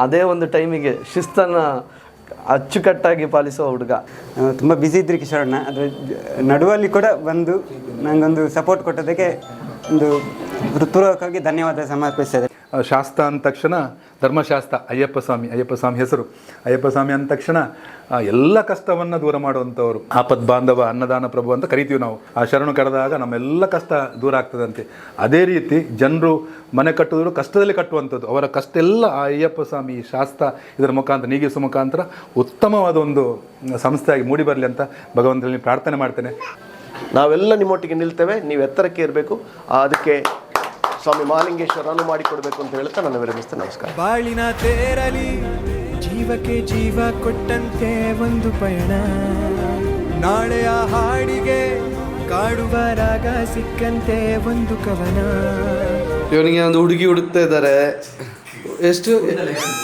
ಅದೇ ಒಂದು ಟೈಮಿಗೆ ಶಿಸ್ತನ್ನು ಅಚ್ಚುಕಟ್ಟಾಗಿ ಪಾಲಿಸುವ ಹುಡುಗ. ತುಂಬ ಬ್ಯುಸಿ ಇದ್ರಿ ಕಿಶೋರಣ್ಣ, ಅದರ ನಡುವಲ್ಲಿ ಕೂಡ ಬಂದು ನನಗೊಂದು ಸಪೋರ್ಟ್ ಕೊಟ್ಟದಕ್ಕೆ ಒಂದು ಹೃತ್ಪೂರ್ವಕವಾಗಿ ಧನ್ಯವಾದ ಸಮರ್ಪಿಸ್ತೇನೆ. ಶಾಸ್ತ್ರ ಅಂದ ತಕ್ಷಣ ಧರ್ಮಶಾಸ್ತ್ರ ಅಯ್ಯಪ್ಪ ಸ್ವಾಮಿ ಹೆಸರು. ಅಯ್ಯಪ್ಪ ಸ್ವಾಮಿ ಅಂದ ತಕ್ಷಣ ಎಲ್ಲ ಕಷ್ಟವನ್ನು ದೂರ ಮಾಡುವಂಥವ್ರು, ಆಪದ್ ಬಾಂಧವ ಅನ್ನದಾನ ಪ್ರಭು ಅಂತ ಕರಿತೀವಿ ನಾವು. ಆ ಶರಣು ಕರೆದಾಗ ನಮ್ಮೆಲ್ಲ ಕಷ್ಟ ದೂರ ಆಗ್ತದಂತೆ. ಅದೇ ರೀತಿ ಜನರು ಮನೆ ಕಟ್ಟುವುದು ಕಷ್ಟದಲ್ಲಿ ಕಟ್ಟುವಂಥದ್ದು. ಅವರ ಕಷ್ಟ ಎಲ್ಲ ಆ ಅಯ್ಯಪ್ಪ ಸ್ವಾಮಿ ಶಾಸ್ತ್ರ ಇದರ ಮುಖಾಂತರ ನೀಗಿಸುವ ಮುಖಾಂತರ ಉತ್ತಮವಾದ ಒಂದು ಸಂಸ್ಥೆಯಾಗಿ ಮೂಡಿ ಬರಲಿ ಅಂತ ಭಗವಂತನಲ್ಲಿ ಪ್ರಾರ್ಥನೆ ಮಾಡ್ತೇನೆ. ನಾವೆಲ್ಲ ನಿಮ್ಮೊಟ್ಟಿಗೆ ನಿಲ್ತೇವೆ, ನೀವು ಎತ್ತರಕ್ಕೆ ಇರಬೇಕು. ಅದಕ್ಕೆ ಸ್ವಾಮಿ ಮಹಾಲಿಂಗೇಶ್ವರನು ಮಾಡಿಕೊಡ್ಬೇಕು ಅಂತ ಹೇಳ್ತಾ ನಾನು ವಿರಮಿಸ್ತೇನೆ. ನಮಸ್ಕಾರ. ಬಾಳಿನ ತೇರಲಿ ಜೀವಕ್ಕೆ ಜೀವ ಕೊಟ್ಟಂತೆ ಒಂದು ಪಯಣ, ನಾಳೆಯ ಹಾಡಿಗೆ ಕಾಡುವ ರಾಗ ಸಿಕ್ಕಂತೆ ಒಂದು ಕವನ. ಇವನಿಗೆ ಒಂದು ಹುಡುಗಿ ಹುಡುಕ್ತಾ ಇದ್ದಾರೆ. ಎಷ್ಟು?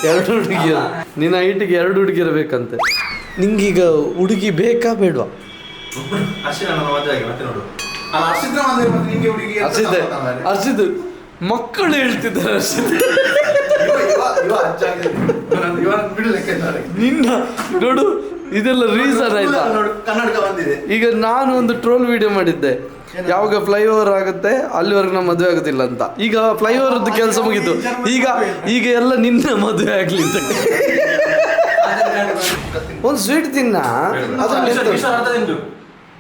2 ಹುಡುಗಿಯರು. ನಿನ್ನ ಹೈಟಿಗೆ 2 ಹುಡುಗಿ ಇರಬೇಕಂತೆ. ನಿಂಗೀಗ ಹುಡುಗಿ ಬೇಕಾ ಬೇಡವಾ? ಹರ್ಷಿದ್ ಮಕ್ಕಳು ಹೇಳ್ತಿದ್ದಾರೆ. ನಿನ್ನ ನೋಡು, ಇದೆಲ್ಲ ರೀಸನ್ ಆಯ್ತಾ? ಈಗ ನಾನು ಒಂದು ಟ್ರೋಲ್ ವಿಡಿಯೋ ಮಾಡಿದ್ದೆ, ಯಾವಾಗ ಫ್ಲೈಓವರ್ ಆಗುತ್ತೆ ಅಲ್ಲಿವರೆಗೂ ನಮ್ಮ ಮದುವೆ ಆಗೋದಿಲ್ಲ ಅಂತ. ಈಗ ಫ್ಲೈಓವರ್ದು ಕೆಲಸ ಮುಗೀತು, ಈಗ ಎಲ್ಲ ನಿನ್ನ ಮದುವೆ ಆಗ್ಲಿ ಅಂತ. ಒಂದು ಸ್ವೀಟ್ ತಿನ್ನ,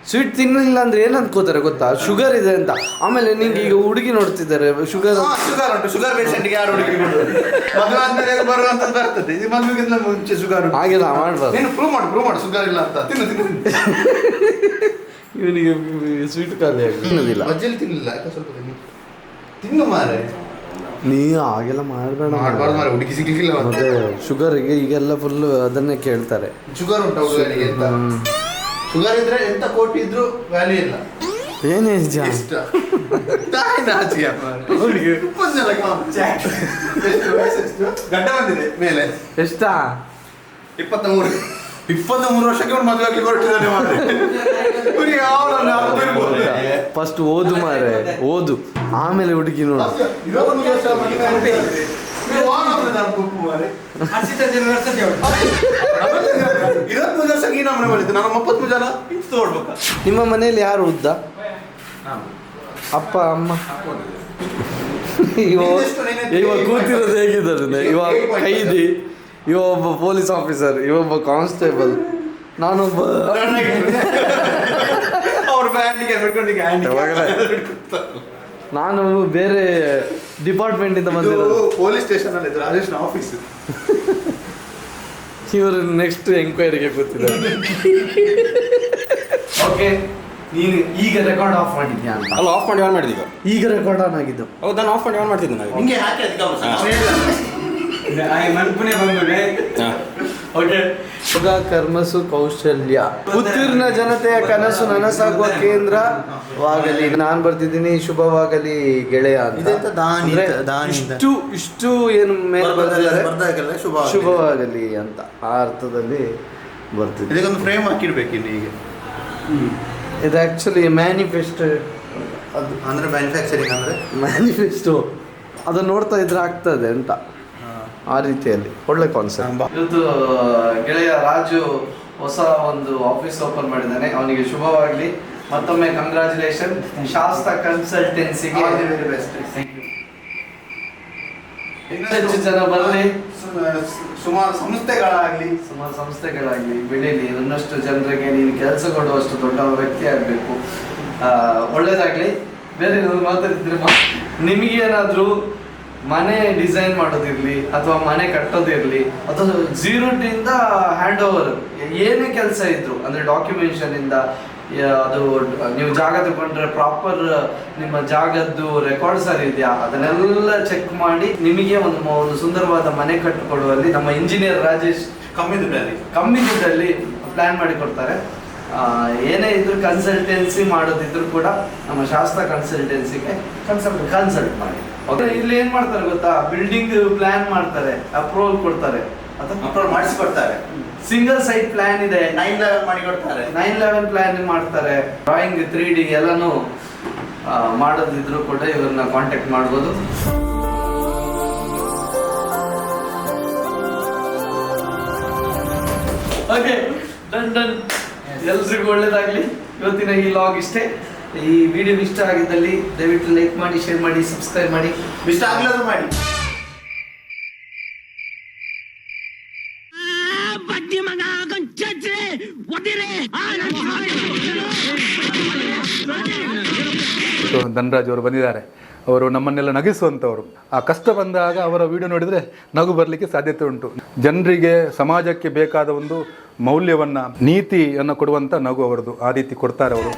ಸ್ವೀಟ್ ತಿನ್ನಲಿಲ್ಲ ಅಂದ್ರೆ ಏನ್ ಅನ್ಕೋತಾರೆ ಗೊತ್ತಾ? ಶುಗರ್ ಇದೆ ಅಂತ. ಆಮೇಲೆ ನಿಂಗೆ ಈಗ ಹುಡುಗಿ ನೋಡ್ತಿದ್ದಾರೆ, ಶುಗರ್ ಉಂಟು. ಶುಗರ್ ಪೇಷಂಟ್ಗೆ ಯಾರು ಹುಡುಗಿ ಮದುವೆ ಆದ್ಮೇಲೆ ಬರುವಂತದ್ದು ಬರ್ತದೆ. ಇದು ಮದುವೆಗಿಂತ ಮುಂಚೆ ಶುಗರ್ ಹಾಗೆಲ್ಲ ಮಾಡ್ಬಾರ್ದು. ನೀನು ಪ್ರೂವ್ ಮಾಡು ಶುಗರ್ ಇಲ್ಲ ಅಂತ. ತಿನ್ನು ಇವನಿಗೆ ಸ್ವೀಟ್ ಖಾಲಿ ತಿನ್ನೋದಿಲ್ಲ. ಮಜ್ಜಲ್ಲಿ ತಿನ್ನಲಿಲ್ಲ, ಸ್ವಲ್ಪ ತಿನ್ನು ಮಾರೆ. ನೀ ಹಾಗೆಲ್ಲ ಮಾಡಬೇಡ, ಮಾಡಬಾರ್ದು ಮಾರೆ. ಹುಡುಗಿ ಸಿಗ್ಲಿಕ್ಕಿಲ್ಲ ಮತ್ತೆ ಶುಗರ್ಗೆ ಈಗೆಲ್ಲ ಫುಲ್ ಅದನ್ನೇ ಕೇಳ್ತಾರೆ. ಶುಗರ್ ಉಂಟು ಹುಡುಗರಿಗೆ ಅಂತ. ಶುಗರ್ ಇದ್ರೆ ಎಂತ ಕೋಟಿ ಇದ್ರು ವ್ಯಾಲ್ಯೂ ಇಲ್ಲ. ಏನೇ ಗಡ್ಡ ಬಂದಿದೆ ಮೇಲೆ. ಎಷ್ಟಾ? 23 ವರ್ಷಕ್ಕೆ ಅವ್ನು ಮದುವೆ ಆಗ್ಲಿಕ್ಕೆ ಹೊರಟಿದ್ದಾನೆ. ಫಸ್ಟ್ ಓದು ಮಾರೆ, ಓದು, ಆಮೇಲೆ ಹುಡುಗಿ ನೋಡು. 23 ವರ್ಷಕ್ಕೆ ಈ ನಮ್ಮನೆ ಮಾಡಿದ್ದು. ನಾನು 30 ಜನ ತೋಡ್ಬೇಕ. ನಿಮ್ಮ ಮನೆಯಲ್ಲಿ ಯಾರು ಉದ್ದ? ಅಪ್ಪ ಅಮ್ಮ? ಇವಾಗ ಕೂತಿರೋದು ಹೇಗಿದ್ದಾರೆ? ಇವಾಗ ಕೈದಿ, ಇವ ಒಬ್ಬ ಪೊಲೀಸ್ ಆಫೀಸರ್, ಇವೊಬ್ಬ ಕಾನ್ಸ್ಟೇಬಲ್, ನಾನೊಬ್ಬ ನಾನು ಬೇರೆ ಡಿಪಾರ್ಟ್ಮೆಂಟ್ ಇಂದ ಬಂದಿರೋದು. ಪೊಲೀಸ್ ಸ್ಟೇಷನ್ ಅಲ್ಲಿ ರಾಜೇಶ್ ಆಫೀಸ್. ಇವರು ನೆಕ್ಸ್ಟ್ ಎಂಕ್ವೈರಿಗೆ ಕೂತಿದ್ದಾರೆ. ಓಕೆ, ನೀನು ಈಗ ರೆಕಾರ್ಡ್ ಆಫ್ ಮಾಡಿದ್ಯಾ ಅಂತ? ಅಲ್ಲ, ಆಫ್ ಮಾಡಿ ಆನ್ ಮಾಡಿದೀಗ. ಈಗ ರೆಕಾರ್ಡ್ ಆನ್ ಆಗಿದ್ದು. ಹೌದು, ನಾನು ಆಫ್ ಮಾಡಿ ಆನ್ ಮಾಡ್ತಿದ್ದೆ. ನಾವು ಹಿಂಗೆ ಹಾಕಿ ಓಕೆ. ಯೋಗ ಕರ್ಮಸು ಕೌಶಲ್ಯ, ಉತ್ತೀರ್ಣ ಜನತೆಯ ಕನಸು ನನಸಾಗುವ ಕೇಂದ್ರವಾಗಲಿ. ನಾನು ಬರ್ತಿದ್ದೀನಿ, ಶುಭವಾಗಲಿ ಗೆಳೆಯ ಅಂತ. ಇಷ್ಟು ಏನು ಮೇಲೆ ಬರ್ತಿದ್ದಾರೆ, ಶುಭವಾಗಲಿ ಅಂತ ಆ ಅರ್ಥದಲ್ಲಿ ಬರ್ತಿದೆ. ಇದಕ್ಕೊಂದು ಫ್ರೇಮ್ ಹಾಕಿರ್ಬೇಕು ಇಲ್ಲಿ. ಈಗ ಇದು ಆ್ಯಕ್ಚುಲಿ ಮ್ಯಾನಿಫೆಸ್ಟೋ. ಅದು ಅಂದರೆ ಮ್ಯಾನುಫ್ಯಾಕ್ಚರಿಂಗ್ ಅಂದರೆ ಮ್ಯಾನಿಫೆಸ್ಟೋ. ಅದನ್ನು ನೋಡ್ತಾ ಇದ್ರೆ ಆಗ್ತದೆ ಅಂತ, ಆ ರೀತಿಯಲ್ಲಿ ಒಳ್ಳೆ ಕಾನ್ಸೆಪ್ಟ್. ಇವತ್ತು ಗೆಳೆಯ ರಾಜು ಹೊಸ ಒಂದು ಆಫೀಸ್ ಓಪನ್ ಮಾಡಿದ್ದಾನೆ, ಅವನಿಗೆ ಶುಭವಾಗಲಿ. ಮತ್ತೊಮ್ಮೆ ಕಂಗ್ರ್ಯಾಚುಲೇಷನ್. ಶಾಸ್ತ್ರ ಕನ್ಸಲ್ಟೆನ್ಸಿಗೆ ಹೆಚ್ಚು ಜನ ಬರಲಿ, ಸುಮಾರು ಸಂಸ್ಥೆಗಳಾಗಲಿ ಬೆಳೀಲಿ. ಇನ್ನಷ್ಟು ಜನರಿಗೆ ನೀನು ಕೆಲಸ ಕೊಡುವಷ್ಟು ದೊಡ್ಡ ವ್ಯಕ್ತಿ ಆಗಬೇಕು. ಒಳ್ಳೇದಾಗಲಿ. ಬೇರೆ ಮಾತಾಡ್ತಿದ್ರೆ ನಿಮಗೇನಾದರೂ ಮನೆ ಡಿಸೈನ್ ಮಾಡೋದಿರಲಿ ಅಥವಾ ಮನೆ ಕಟ್ಟೋದಿರಲಿ ಅಥವಾ 0 ಹ್ಯಾಂಡ್ ಓವರ್ ಏನೇ ಕೆಲಸ ಇದ್ರು, ಅಂದರೆ ಡಾಕ್ಯುಮೆಂಟೇಷನಿಂದ ಅದು ನೀವು ಜಾಗ ತಗೊಂಡ್ರೆ ಪ್ರಾಪರ್ ನಿಮ್ಮ ಜಾಗದ್ದು ರೆಕಾರ್ಡ್ ಸರಿ ಇದೆಯಾ ಅದನ್ನೆಲ್ಲ ಚೆಕ್ ಮಾಡಿ ನಿಮಗೆ ಒಂದು ಸುಂದರವಾದ ಮನೆ ಕಟ್ಟಿಕೊಡುವಲ್ಲಿ ನಮ್ಮ ಇಂಜಿನಿಯರ್ ರಾಜೇಶ್ ಕಮ್ಮಿ ದುಡ್ಡಲ್ಲಿ ಪ್ಲ್ಯಾನ್ ಮಾಡಿ ಕೊಡ್ತಾರೆ. ಏನೇ ಇದ್ರು ಕನ್ಸಲ್ಟೆನ್ಸಿ ಮಾಡೋದಿದ್ರು ಕೂಡ ನಮ್ಮ ಶಾಸ್ತ್ರ ಕನ್ಸಲ್ಟೆನ್ಸಿಗೆ ಕನ್ಸಲ್ಟ್ ಮಾಡಿ. ಇಲ್ಲಿ ಏನ್ ಮಾಡ್ತಾರೆ ಗೊತ್ತಾ, ಬಿಲ್ಡಿಂಗ್ ಪ್ಲಾನ್ ಮಾಡ್ತಾರೆ, ಅಪ್ರೂವಲ್ ಕೊಡ್ತಾರೆ, ಅಪ್ರೂವಲ್ ಮಾಡಿಸಿಕೊಡ್ತಾರೆ. ಸಿಂಗಲ್ ಸೈಟ್ ಪ್ಲಾನ್ ಇದೆ, 9/11 ಮಾಡಿ ಕೊಡ್ತಾರೆ, 9/11 ಪ್ಲಾನ್ ಮಾಡ್ತಾರೆ. ಡ್ರಾಯಿಂಗ್ 3D ಎಲ್ಲಾನು ಮಾಡೋದಿದ್ರು ಕೂಡ ಇವ್ರನ್ನ ಕಾಂಟ್ಯಾಕ್ಟ್ ಮಾಡ್ಬೋದು. Okay, done. ಎಲ್ರಿಗೂ ಒಳ್ಳೇದಾಗ್ಲಿ. ಇವತ್ತಿನ ಈ ಲಾಗ್ ಇಷ್ಟೇ. ಈ ವಿಡಿಯೋ ಇಷ್ಟ ಆಗಿದ್ದಲ್ಲಿ ದಯವಿಟ್ಟು ಲೈಕ್ ಮಾಡಿ, ಶೇರ್ ಮಾಡಿ, ಸಬ್ಸ್ಕ್ರೈಬ್ ಮಾಡಿ. ಇಷ್ಟ ಆಗ್ಲಾದ್ರೂ ಮಾಡಿ. ಧನರಾಜ್ ಅವರು ಬಂದಿದ್ದಾರೆ. ಅವರು ನಮ್ಮನ್ನೆಲ್ಲ ನಗಿಸುವಂಥವ್ರು. ಆ ಕಷ್ಟ ಬಂದಾಗ ಅವರ ವಿಡಿಯೋ ನೋಡಿದರೆ ನಗು ಬರಲಿಕ್ಕೆ ಸಾಧ್ಯತೆ ಉಂಟು. ಜನರಿಗೆ ಸಮಾಜಕ್ಕೆ ಬೇಕಾದ ಒಂದು ಮೌಲ್ಯವನ್ನು ನೀತಿಯನ್ನು ಕೊಡುವಂಥ ನಗು ಅವರದು. ಆ ರೀತಿ ಕೊಡ್ತಾರೆ ಅವರು.